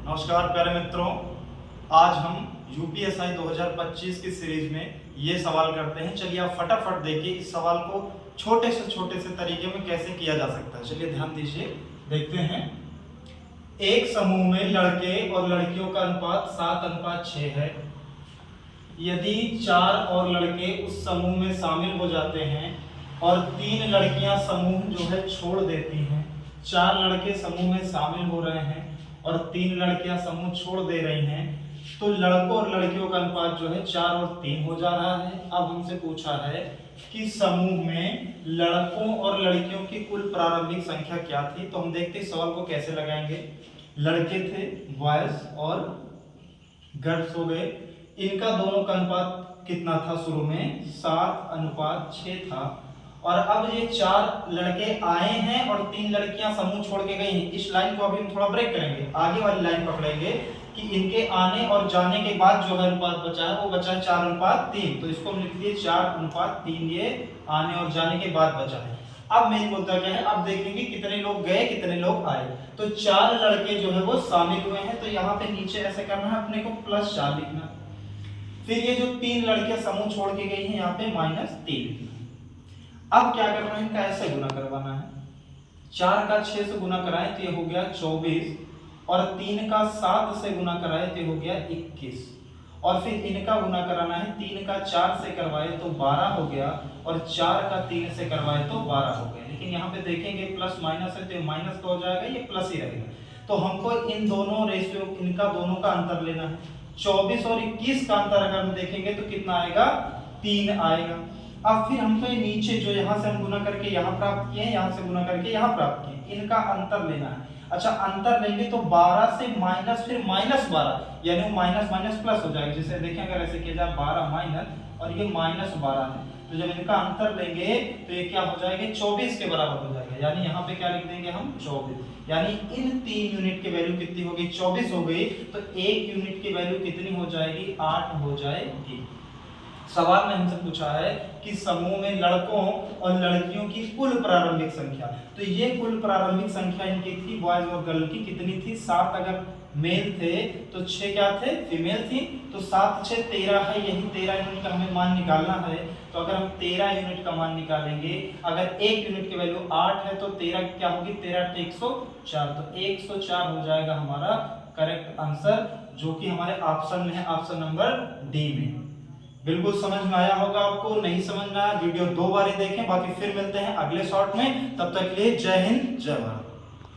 नमस्कार प्यारे मित्रों, आज हम यूपीएसआई 2025 की सीरीज में ये सवाल करते हैं। चलिए आप फटाफट देखिए इस सवाल को छोटे से तरीके में कैसे किया जा सकता है। चलिए ध्यान दीजिए, देखते हैं। एक समूह में लड़के और लड़कियों का अनुपात 7:6 है। यदि 4 और लड़के उस समूह में शामिल हो जाते हैं और 3 लड़कियां समूह जो है छोड़ देती हैं। 4 लड़के समूह में शामिल हो रहे हैं और 3 लड़कियां समूह छोड़ दे रही हैं, तो लड़कों और लड़कियों का अनुपात जो है 4 और 3 हो जा रहा है। अब हमसे पूछा है कि समूह में लड़कों और लड़कियों की कुल प्रारंभिक संख्या क्या थी। तो हम देखते हैं सवाल को कैसे लगाएंगे। लड़के थे, बॉयज, और गर्ल्स हो गए। इनका दोनों का अनुपात कितना था? शुरू में 7:6 था। और अब ये 4 लड़के आए हैं और 3 लड़कियां समूह छोड़ के गई हैं। इस लाइन को अभी हम थोड़ा ब्रेक करेंगे, आगे वाली लाइन पकड़ेंगे कि इनके आने और जाने के बाद जो है अनुपात बचा है वो बचा है 4:3। तो इसको हम लिख दिए 4:3, ये आने और जाने के बाद बचा है। अब मेन मुद्दा क्या है, अब देखेंगे कितने लोग गए कितने लोग आए। तो 4 लड़के जो है वो शामिल हुए हैं, तो यहाँ पे नीचे ऐसे करना है अपने को +4 लिखना। फिर ये जो 3 लड़कियां समूह छोड़ के गई हैं यहाँ पे -3 लिखना। अब क्या करना है, इनका ऐसे गुना करवाना है। 4 का 6 से गुना कराएं तो ये हो गया 24, और 3 का 7 से गुना कराए तो ये हो गया 21, और फिर इनका गुना कराना है। 3 का 4 से करवाए तो 12 हो गया, और 4 का 3 से करवाए तो 12 हो गया। लेकिन यहाँ पे देखेंगे प्लस माइनस है तो माइनस तो हो जाएगा, ये प्लस ही रहेगा। तो हमको इन दोनों रेशियो, इनका दोनों का अंतर लेना है। 24 और 21 का अंतर अगर हम देखेंगे तो कितना आएगा? 3 आएगा। अब फिर हमको ये नीचे जो यहाँ से हम गुना करके यहाँ प्राप्त किए, यहाँ से गुना करके यहाँ प्राप्त किए, इनका अंतर लेना है। अच्छा, अंतर लेंगे तो 12 से माइनस, फिर -12, यानी वो माइनस माइनस प्लस हो जाएगा। जैसे देखें अगर ऐसे किया जाए 12 माइनस और ये -12 है, तो जब इनका अंतर लेंगे तो ये क्या हो जाएगा? 24 के बराबर हो जाएगा। यानी यहाँ पे क्या लिख देंगे हम? 24। यानी इन 3 यूनिट की वैल्यू कितनी हो गई? 24 हो गई। तो 1 यूनिट की वैल्यू कितनी हो जाएगी? 8 हो जाएगी। सवाल में हमसे पूछा है कि समूह में लड़कों और लड़कियों की कुल प्रारंभिक संख्या। तो ये कुल प्रारंभिक संख्या इनकी थी, बॉयज और गर्ल की कितनी थी? 7 अगर मेल थे तो 6 क्या थे? फीमेल थी। तो 7 6 13 है, यही 13 यूनिट का हमें मान निकालना है। तो अगर हम 13 यूनिट का मान निकालेंगे, अगर 1 यूनिट की वैल्यू 8 है तो 13 क्या होगी? 13 104। तो 104 हो जाएगा हमारा करेक्ट आंसर, जो कि हमारे ऑप्शन में है, ऑप्शन नंबर डी में। बिल्कुल समझ में आया होगा आपको। नहीं समझ में आया वीडियो 2 बार ही देखें। बाकी फिर मिलते हैं अगले शॉर्ट में, तब तक के लिए जय हिंद जय भारत।